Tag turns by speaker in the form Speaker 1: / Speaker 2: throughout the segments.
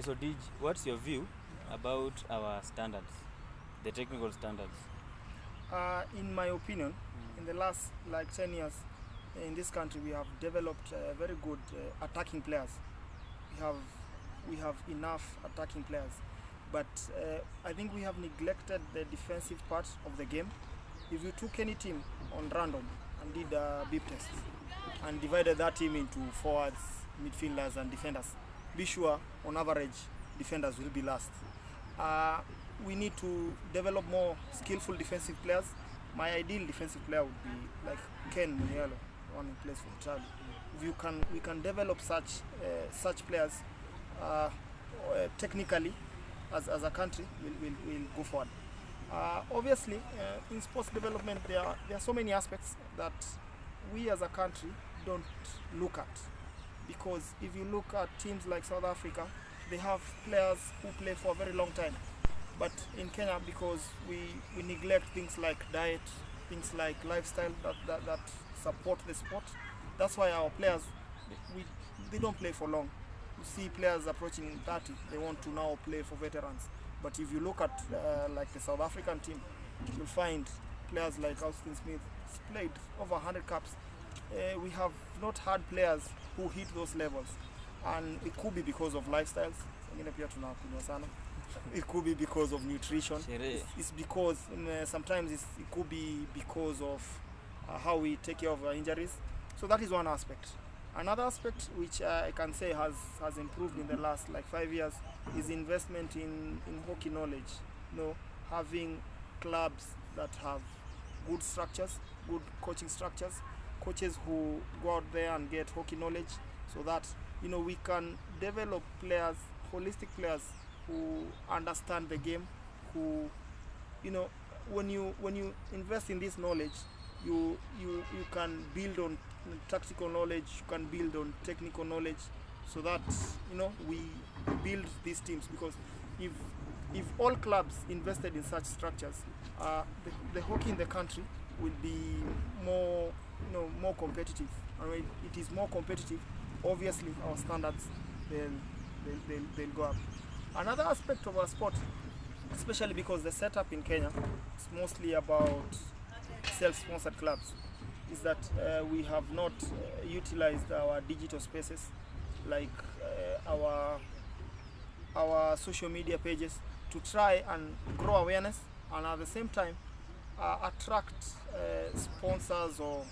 Speaker 1: So Dij, what's your view about our standards, the technical standards?
Speaker 2: In my opinion, in the last 10 years in this country, we have developed very good attacking players. We have enough attacking players, but I think we have neglected the defensive part of the game. If you took any team on random and did a beep test and divided that team into forwards, midfielders and defenders, be sure on average defenders will be last. We need to develop more skillful defensive players. My ideal defensive player would be like Ken Munielo, one who plays for Italy. If we can develop such players technically as a country, we'll go forward. Obviously, in sports development, there are so many aspects that we as a country don't look at. Because if you look at teams like South Africa, they have players who play for a very long time. But in Kenya, because we neglect things like diet, things like lifestyle that support the sport, that's why our players, they don't play for long. You see players approaching 30, they want to now play for veterans. But if you look at like the South African team, you'll find players like Austin Smith played over 100 caps. We have not had players who hit those levels, and it could be because of lifestyles. It could be because of nutrition. It's because sometimes it could be because of how we take care of our injuries. So that is one aspect. Another aspect which I can say has improved in the last 5 years is investment in hockey knowledge. Having clubs that have good structures, good coaching structures, coaches who go out there and get hockey knowledge, so that we can develop players, holistic players who understand the game, who when you invest in this knowledge, you can build on tactical knowledge, you can build on technical knowledge, so that we build these teams. Because if all clubs invested in such structures, the hockey in the country will be more competitive. And when it is more competitive, obviously our standards they'll go up. Another aspect of our sport, especially because the setup in Kenya is mostly about self-sponsored clubs, is that we have not utilized our digital spaces, like our social media pages, to try and grow awareness and at the same time attract sponsors, or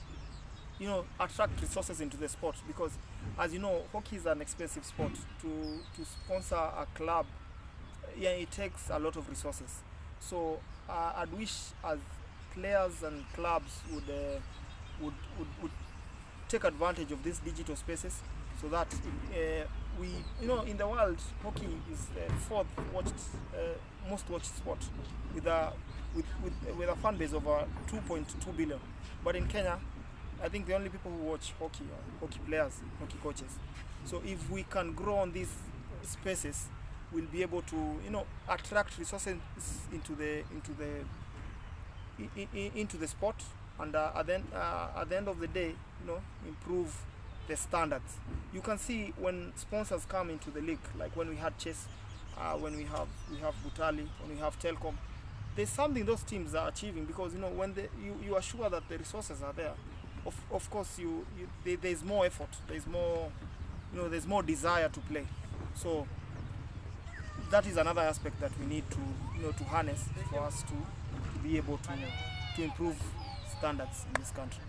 Speaker 2: attract resources into the sport. Because as you know, hockey is an expensive sport. To sponsor a club, it takes a lot of resources. So I'd wish as players and clubs would take advantage of these digital spaces, so that we in the world, hockey is the fourth most watched sport, with a fan base of 2.2 billion. But in Kenya, I think the only people who watch hockey are hockey players, hockey coaches. So if we can grow on these spaces, we'll be able to attract resources into the sport, and at the end of the day, improve the standards. You can see when sponsors come into the league, like when we had Chess, when we have Butali, when we have Telkom, there's something those teams are achieving, because when you are sure that the resources are there, of course there's more effort, there's more desire to play. So that is another aspect that we need to harness for us to be able to improve standards in this country.